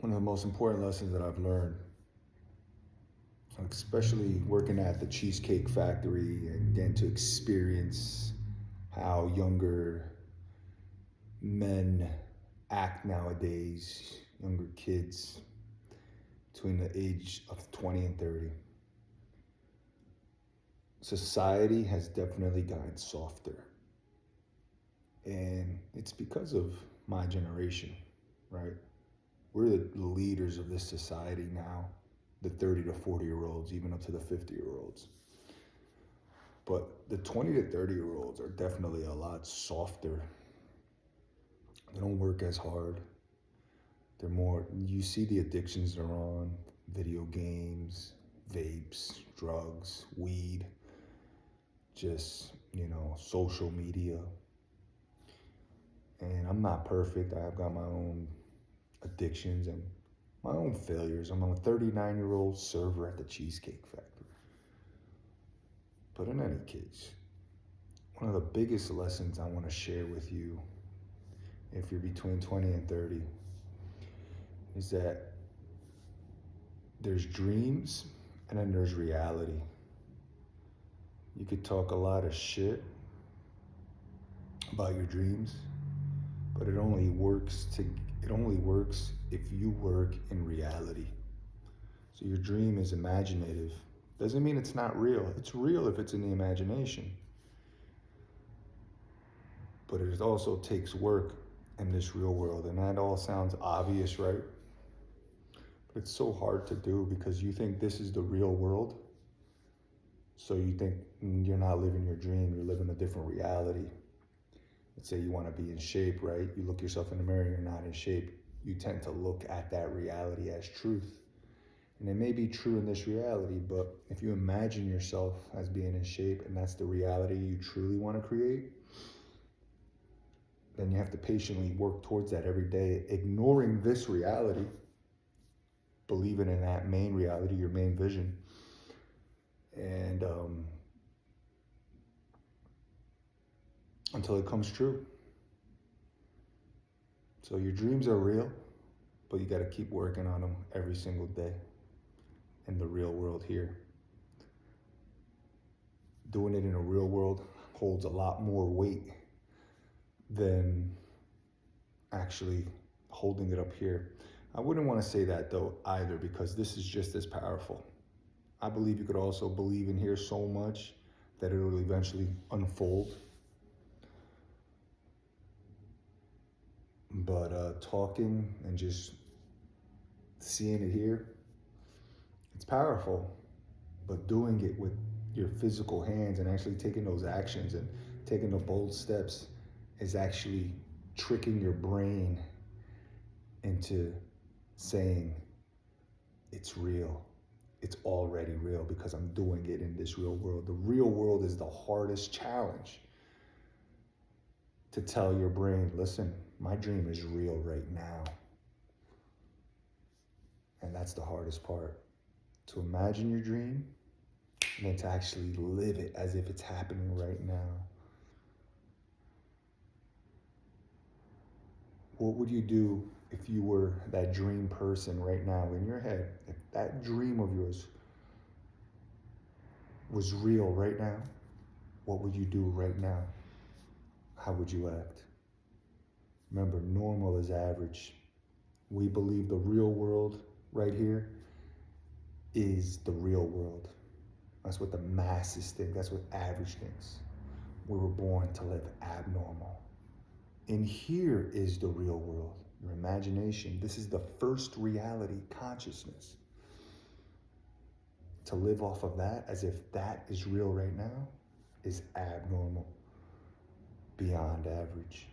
one of the most important lessons that I've learned, especially working at the Cheesecake Factory and getting to experience how younger men act nowadays, younger kids between the age of 20 and 30. Society has definitely gotten softer. And it's because of my generation, right? We're the leaders of this society now, the 30 to 40-year-olds, even up to the 50-year-olds. But the 20 to 30-year-olds are definitely a lot softer. They don't work as hard. They're more, you see the addictions they're on, video games, vapes, drugs, weed, just, social media. And I'm not perfect. I've got my own addictions and my own failures. I'm a 39-year-old server at the Cheesecake Factory. But in any case, one of the biggest lessons I want to share with you, if you're between 20 and 30, is that there's dreams and then there's reality. You could talk a lot of shit about your dreams, but it only works if you work in reality. So your dream is imaginative. Doesn't mean it's not real. It's real if it's in the imagination. But it also takes work in this real world. And that all sounds obvious, right? But it's so hard to do because you think this is the real world. So you think you're not living your dream, you're living a different reality. Let's say you want to be in shape, right? You look yourself in the mirror, you're not in shape. You tend to look at that reality as truth. And it may be true in this reality, but if you imagine yourself as being in shape and that's the reality you truly want to create, then you have to patiently work towards that every day, ignoring this reality, believing in that main reality, your main vision. And until it comes true. So your dreams are real, but you got to keep working on them every single day in the real world here. Doing it in a real world holds a lot more weight than actually holding it up here. I wouldn't want to say that though either, because this is just as powerful. I believe you could also believe in here so much that it will eventually unfold. But talking and just seeing it here, it's powerful. But doing it with your physical hands and actually taking those actions and taking the bold steps is actually tricking your brain into saying it's real. It's already real because I'm doing it in this real world. The real world is the hardest challenge to tell your brain, listen, my dream is real right now. And that's the hardest part. To imagine your dream and then to actually live it as if it's happening right now. What would you do if you were that dream person right now in your head? If that dream of yours was real right now, what would you do right now? How would you act? Remember, normal is average. We believe the real world right here is the real world. That's what the masses think. That's what average thinks. We were born to live abnormal. In here is the real world, your imagination. This is the first reality, consciousness. To live off of that as if that is real right now is abnormal, beyond average.